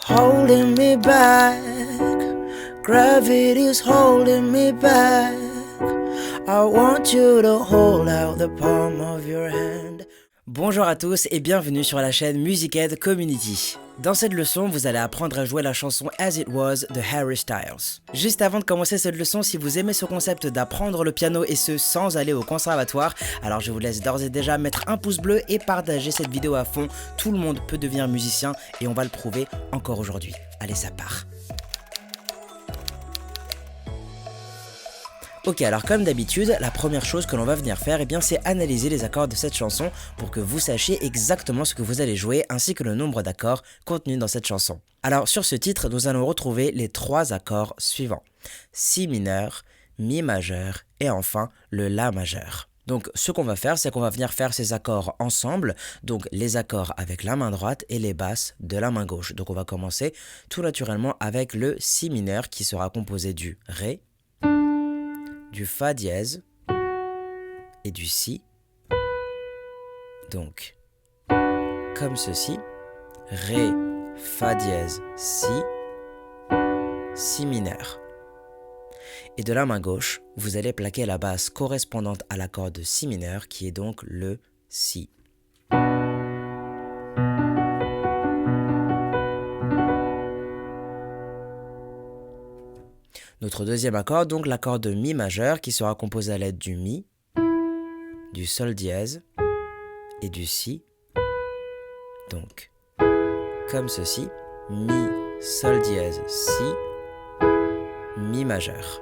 holding me back. Gravity's holding me back. I want you to hold out the palm of your hand. Bonjour à tous et bienvenue sur la chaîne Musicaid Community. Dans cette leçon, vous allez apprendre à jouer la chanson As It Was de Harry Styles. Juste avant de commencer cette leçon, si vous aimez ce concept d'apprendre le piano et ce sans aller au conservatoire, alors je vous laisse d'ores et déjà mettre un pouce bleu et partager cette vidéo à fond. Tout le monde peut devenir musicien et on va le prouver encore aujourd'hui. Allez, ça part. Ok, alors comme d'habitude, la première chose que l'on va venir faire, c'est analyser les accords de cette chanson pour que vous sachiez exactement ce que vous allez jouer ainsi que le nombre d'accords contenus dans cette chanson. Alors sur ce titre, nous allons retrouver les trois accords suivants. Si mineur, mi majeur et enfin le la majeur. Donc ce qu'on va faire, c'est qu'on va venir faire ces accords ensemble, donc les accords avec la main droite et les basses de la main gauche. Donc on va commencer tout naturellement avec le si mineur qui sera composé du ré, du fa dièse et du si. Donc, comme ceci, ré, fa dièse, si mineur. Et de la main gauche, vous allez plaquer la basse correspondante à l'accord de si mineur qui est donc le si. Notre deuxième accord, donc l'accord de mi majeur qui sera composé à l'aide du mi, du sol dièse et du si. Donc, comme ceci, mi, sol dièse, si, mi majeur.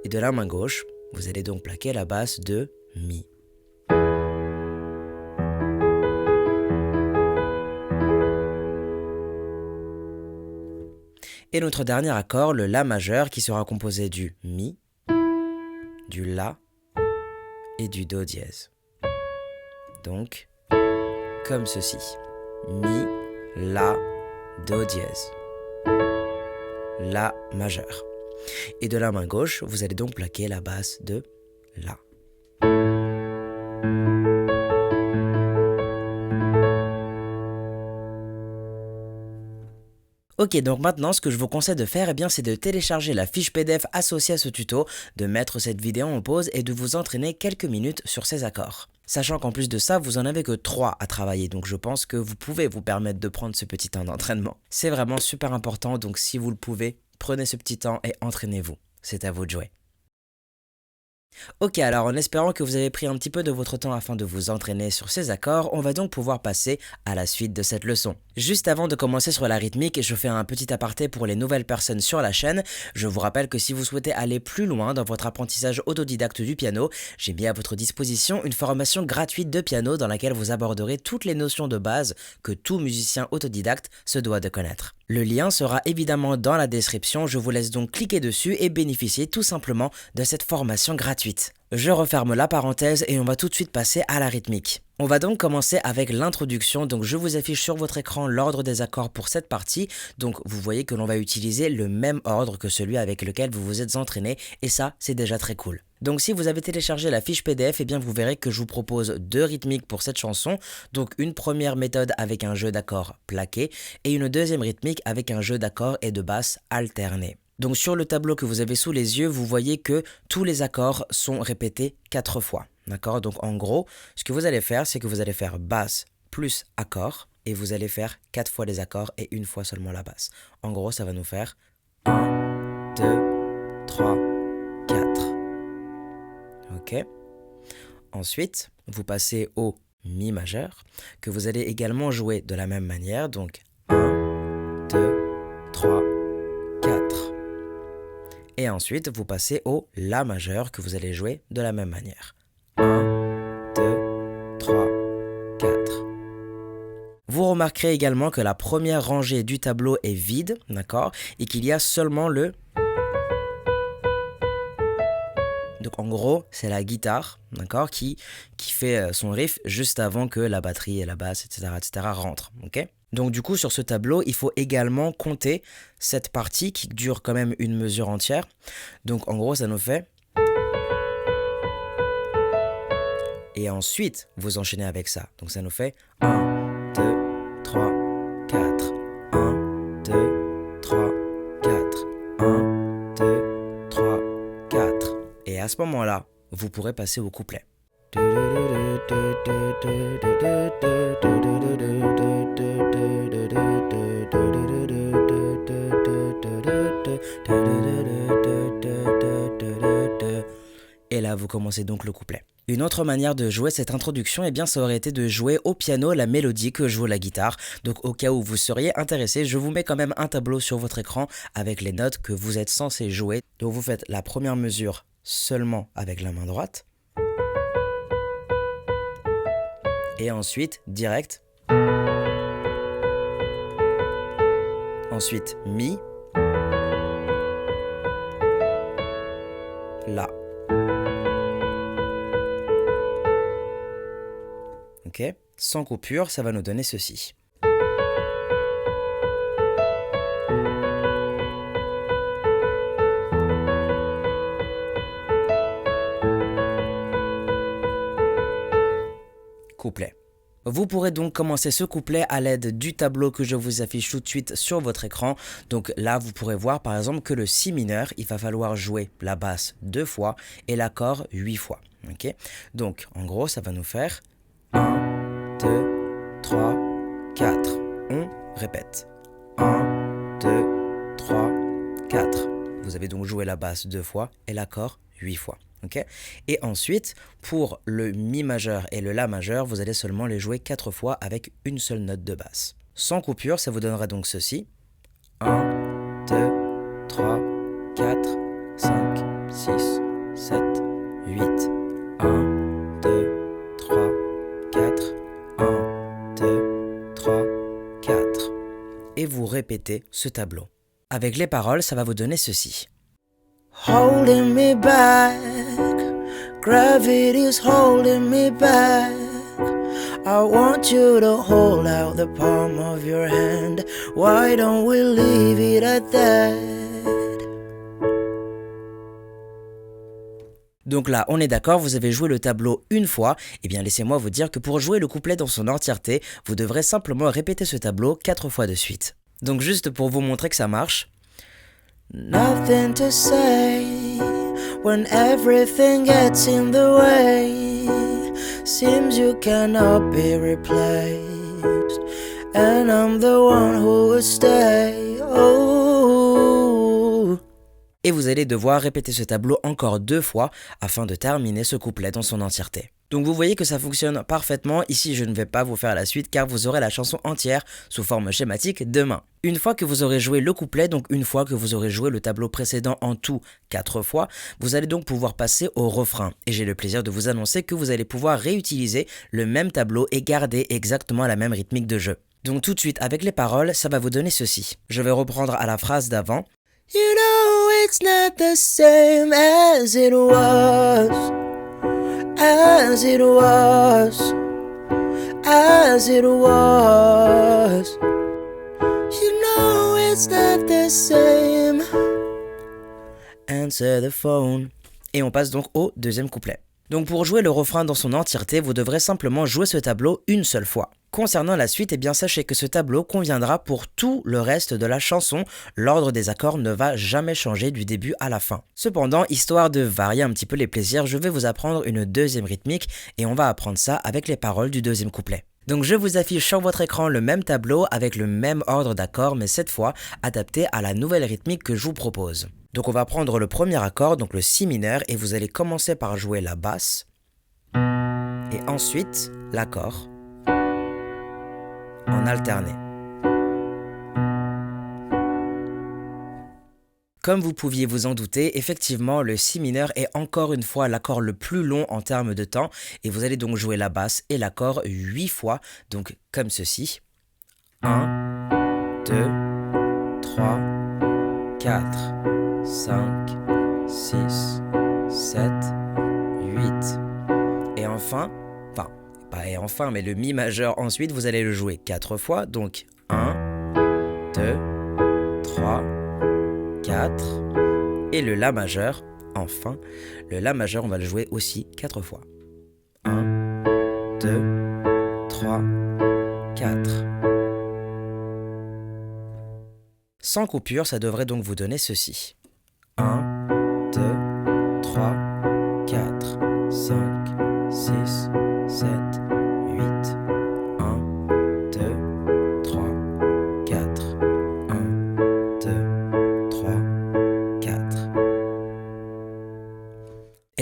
Et de la main gauche, vous allez donc plaquer la basse de mi. Et notre dernier accord, le la majeur, qui sera composé du mi, du la et du do dièse. Donc, comme ceci. Mi, la, do dièse. La majeur. Et de la main gauche, vous allez donc plaquer la basse de la. Ok, donc maintenant ce que je vous conseille de faire, c'est de télécharger la fiche PDF associée à ce tuto, de mettre cette vidéo en pause et de vous entraîner quelques minutes sur ces accords. Sachant qu'en plus de ça, vous en avez que 3 à travailler, donc je pense que vous pouvez vous permettre de prendre ce petit temps d'entraînement. C'est vraiment super important, donc si vous le pouvez, prenez ce petit temps et entraînez-vous. C'est à vous de jouer. Ok, alors en espérant que vous avez pris un petit peu de votre temps afin de vous entraîner sur ces accords, on va donc pouvoir passer à la suite de cette leçon. Juste avant de commencer sur la rythmique, je fais un petit aparté pour les nouvelles personnes sur la chaîne. Je vous rappelle que si vous souhaitez aller plus loin dans votre apprentissage autodidacte du piano, j'ai mis à votre disposition une formation gratuite de piano dans laquelle vous aborderez toutes les notions de base que tout musicien autodidacte se doit de connaître. Le lien sera évidemment dans la description, je vous laisse donc cliquer dessus et bénéficier tout simplement de cette formation gratuite. Je referme la parenthèse et on va tout de suite passer à la rythmique. On va donc commencer avec l'introduction, donc je vous affiche sur votre écran l'ordre des accords pour cette partie, donc vous voyez que l'on va utiliser le même ordre que celui avec lequel vous vous êtes entraîné et ça c'est déjà très cool. Donc si vous avez téléchargé la fiche PDF, vous verrez que je vous propose 2 rythmiques pour cette chanson, donc une première méthode avec un jeu d'accords plaqué et une deuxième rythmique avec un jeu d'accords et de basses alternés. Donc sur le tableau que vous avez sous les yeux, vous voyez que tous les accords sont répétés 4 fois. D'accord? Donc en gros, ce que vous allez faire, c'est que vous allez faire basse plus accord et vous allez faire 4 fois les accords et une fois seulement la basse. En gros, ça va nous faire 1, 2, 3, 4. Ok? Ensuite, vous passez au mi majeur que vous allez également jouer de la même manière. Donc 1, 2, 3, 4. Et ensuite, vous passez au la majeur que vous allez jouer de la même manière. 1, 2, 3, 4. Vous remarquerez également que la première rangée du tableau est vide, d'accord, et qu'il y a seulement le... Donc en gros, c'est la guitare, d'accord, qui fait son riff juste avant que la batterie et la basse, etc. rentrent, ok? Donc du coup, sur ce tableau, il faut également compter cette partie qui dure quand même une mesure entière. Donc en gros, ça nous fait... Et ensuite, vous enchaînez avec ça. Donc ça nous fait 1, 2, 3, 4, 1, moment-là, vous pourrez passer au couplet. Et là, vous commencez donc le couplet. Une autre manière de jouer cette introduction, eh bien, ça aurait été de jouer au piano la mélodie que joue la guitare. Donc, au cas où vous seriez intéressé, je vous mets quand même un tableau sur votre écran avec les notes que vous êtes censé jouer. Donc, vous faites la première mesure seulement avec la main droite. Et ensuite, direct. Ensuite, mi. La. Ok, sans coupure, ça va nous donner ceci. Couplet. Vous pourrez donc commencer ce couplet à l'aide du tableau que je vous affiche tout de suite sur votre écran. Donc là, vous pourrez voir par exemple que le si mineur, il va falloir jouer la basse 2 fois et l'accord 8 fois. Okay, donc en gros, ça va nous faire 1, 2, 3, 4. On répète. 1, 2, 3, 4. Vous avez donc joué la basse 2 fois et l'accord 8 fois. Okay, et ensuite, pour le mi majeur et le la majeur, vous allez seulement les jouer 4 fois avec une seule note de basse. Sans coupure, ça vous donnera donc ceci. 1, 2, 3, 4, 5, 6, 7, 8. 1, 2, 3, 4. 1, 2, 3, 4. Et vous répétez ce tableau. Avec les paroles, ça va vous donner ceci. Holding me back, gravity's holding me back. I want you to hold out the palm of your hand. Why don't we leave it at that? Donc là, on est d'accord, vous avez joué le tableau une fois. Eh bien, laissez-moi vous dire que pour jouer le couplet dans son entièreté, vous devrez simplement répéter ce tableau 4 fois de suite. Donc juste pour vous montrer que ça marche. Nothing to say when everything gets in the way. Seems you cannot be replaced, and I'm the one who will stay. Oh. Et vous allez devoir répéter ce tableau encore 2 fois afin de terminer ce couplet dans son entièreté. Donc vous voyez que ça fonctionne parfaitement. Ici, je ne vais pas vous faire la suite car vous aurez la chanson entière sous forme schématique demain. Une fois que vous aurez joué le couplet, donc une fois que vous aurez joué le tableau précédent en tout 4 fois, vous allez donc pouvoir passer au refrain. Et j'ai le plaisir de vous annoncer que vous allez pouvoir réutiliser le même tableau et garder exactement la même rythmique de jeu. Donc tout de suite avec les paroles, ça va vous donner ceci. Je vais reprendre à la phrase d'avant. You know it's not the same as it was. As it was, as it was. You know it's not the same. Answer the phone. Et on passe donc au deuxième couplet. Donc pour jouer le refrain dans son entièreté, vous devrez simplement jouer ce tableau une seule fois. Concernant la suite, eh bien sachez que ce tableau conviendra pour tout le reste de la chanson. L'ordre des accords ne va jamais changer du début à la fin. Cependant, histoire de varier un petit peu les plaisirs, je vais vous apprendre une deuxième rythmique et on va apprendre ça avec les paroles du deuxième couplet. Donc je vous affiche sur votre écran le même tableau avec le même ordre d'accords, mais cette fois adapté à la nouvelle rythmique que je vous propose. Donc on va prendre le premier accord, donc le si mineur, et vous allez commencer par jouer la basse, et ensuite l'accord, en alterné. Comme vous pouviez vous en douter, effectivement, le si mineur est encore une fois l'accord le plus long en termes de temps, et vous allez donc jouer la basse et l'accord 8 fois, donc comme ceci. 1, 2, 3, 4, 5, 6, 7, 8, et enfin, mais le mi majeur ensuite, vous allez le jouer 4 fois, donc 1, 2, 3, 4, et le la majeur, enfin, le la majeur, on va le jouer aussi 4 fois. 1, 2, 3, 4. Sans coupure, ça devrait donc vous donner ceci. 1, 2, 3,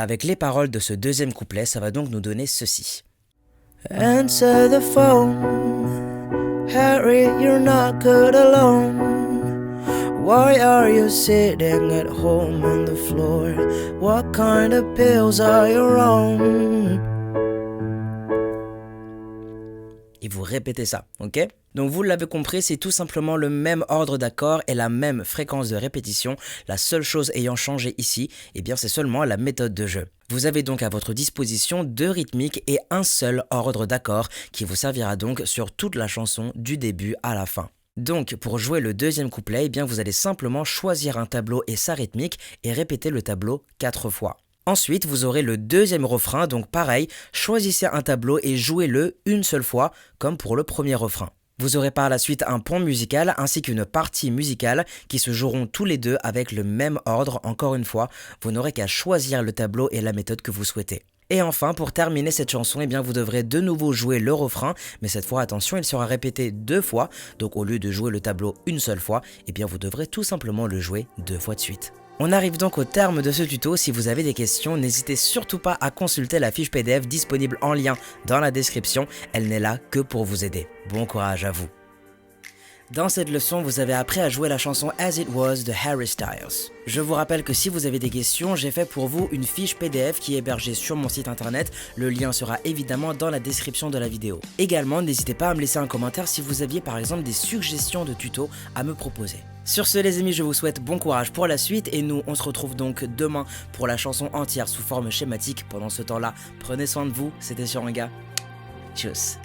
avec les paroles de ce deuxième couplet, ça va donc nous donner ceci. Answer the phone, Harry, you're not good alone. Why are you sitting at home on the floor? What kind of pills are you on? Et vous répétez ça, ok? Donc vous l'avez compris, c'est tout simplement le même ordre d'accords et la même fréquence de répétition. La seule chose ayant changé ici, eh bien c'est seulement la méthode de jeu. Vous avez donc à votre disposition 2 rythmiques et un seul ordre d'accords qui vous servira donc sur toute la chanson du début à la fin. Donc pour jouer le deuxième couplet, eh bien vous allez simplement choisir un tableau et sa rythmique et répéter le tableau 4 fois. Ensuite, vous aurez le deuxième refrain, donc pareil, choisissez un tableau et jouez-le une seule fois, comme pour le premier refrain. Vous aurez par la suite un pont musical ainsi qu'une partie musicale qui se joueront tous les deux avec le même ordre, encore une fois, vous n'aurez qu'à choisir le tableau et la méthode que vous souhaitez. Et enfin, pour terminer cette chanson, eh bien vous devrez de nouveau jouer le refrain, mais cette fois, attention, il sera répété 2 fois, donc au lieu de jouer le tableau une seule fois, eh bien vous devrez tout simplement le jouer 2 fois de suite. On arrive donc au terme de ce tuto. Si vous avez des questions, n'hésitez surtout pas à consulter la fiche PDF disponible en lien dans la description. Elle n'est là que pour vous aider. Bon courage à vous. Dans cette leçon, vous avez appris à jouer la chanson As It Was de Harry Styles. Je vous rappelle que si vous avez des questions, j'ai fait pour vous une fiche PDF qui est hébergée sur mon site internet. Le lien sera évidemment dans la description de la vidéo. Également, n'hésitez pas à me laisser un commentaire si vous aviez par exemple des suggestions de tutos à me proposer. Sur ce les amis, je vous souhaite bon courage pour la suite et nous on se retrouve donc demain pour la chanson entière sous forme schématique. Pendant ce temps-là, prenez soin de vous, c'était Suranga. Tchuss.